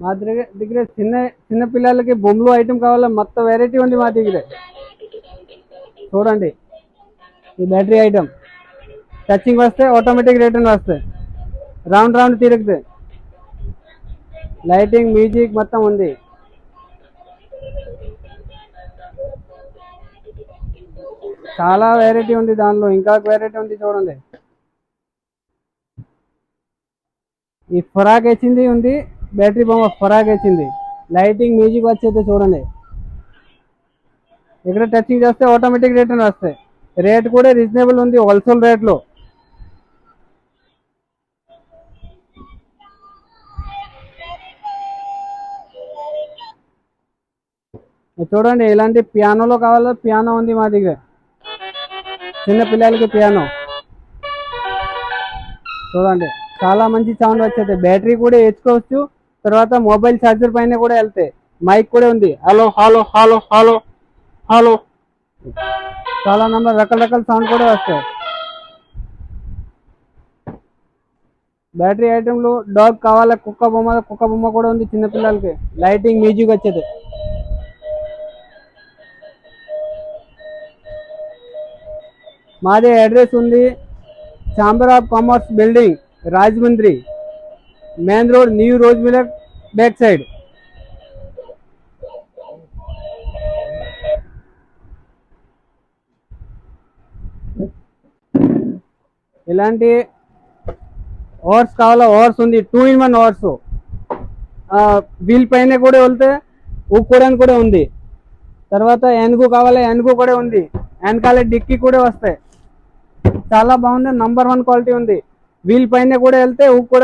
మా దగ్గర చిన్న చిన్న పిల్లలకి బొమ్మలు ఐటమ్ కావాలా, మొత్తం వెరైటీ ఉంది మా దగ్గర. చూడండి, ఈ బ్యాటరీ ఐటమ్ టచింగ్ వస్తే ఆటోమేటిక్ రిటర్న్ వస్తాయి, రౌండ్ రౌండ్ తిరుగుతాయి, లైటింగ్ మ్యూజిక్ మొత్తం ఉంది. చాలా వెరైటీ ఉంది దానిలో, ఇంకా వెరైటీ ఉంది చూడండి. ఈ ఫరాక్ వచ్చింది ఉంది, బ్యాటరీ బొమ్మ ఫరాక్ వచ్చింది, లైటింగ్ మ్యూజిక్ వచ్చేది చూడండి. ఇక్కడ టచింగ్ చేస్తే ఆటోమేటిక్ రిటర్న్ వస్తాయి. రేట్ కూడా రీజనబుల్ ఉంది, హోల్సేల్ రేట్లో. చూడండి, ఇలాంటి పియానోలో కావాలో పియానో ఉంది మా దగ్గర, చిన్న పిల్లలకి పియానో. చూడండి, చాలా మంచి సౌండ్ వచ్చేది, బ్యాటరీ కూడా వేసుకోవచ్చు. తర్వాత మొబైల్ ఛార్జర్ పైన కూడా వెళ్తాయి, మైక్ కూడా ఉంది, hello hello hello hello hello, చాలా నంబర్ రకరకాల సౌండ్ కూడా వస్తాయి. బ్యాటరీ ఐటెంలు డాగ్ కావాలా, కుక్క బొమ్మ కూడా ఉంది చిన్న పిల్లలకి, లైటింగ్ మ్యూజిక్ వచ్చేది. మాది అడ్రస్ ఉంది chamber of commerce building, Rajahmundry main road, new rose miller back side. ఇలాంటి హార్స్ కావాలా, హార్స్ ఉంది, 2-in-1 హార్స్, వీల్ పైన కూడా వెళ్తే ఊక్కోవడానికి కూడా ఉంది. తర్వాత ఏనుగు కావాలా, ఏనుగు కూడా ఉంది, వెనకాల డిక్కీ కూడా వస్తాయి. చాలా బాగుంది, నంబర్ 1 క్వాలిటీ ఉంది, వీల్ పైన కూడా వెళ్తే ఊక్కోవడానికి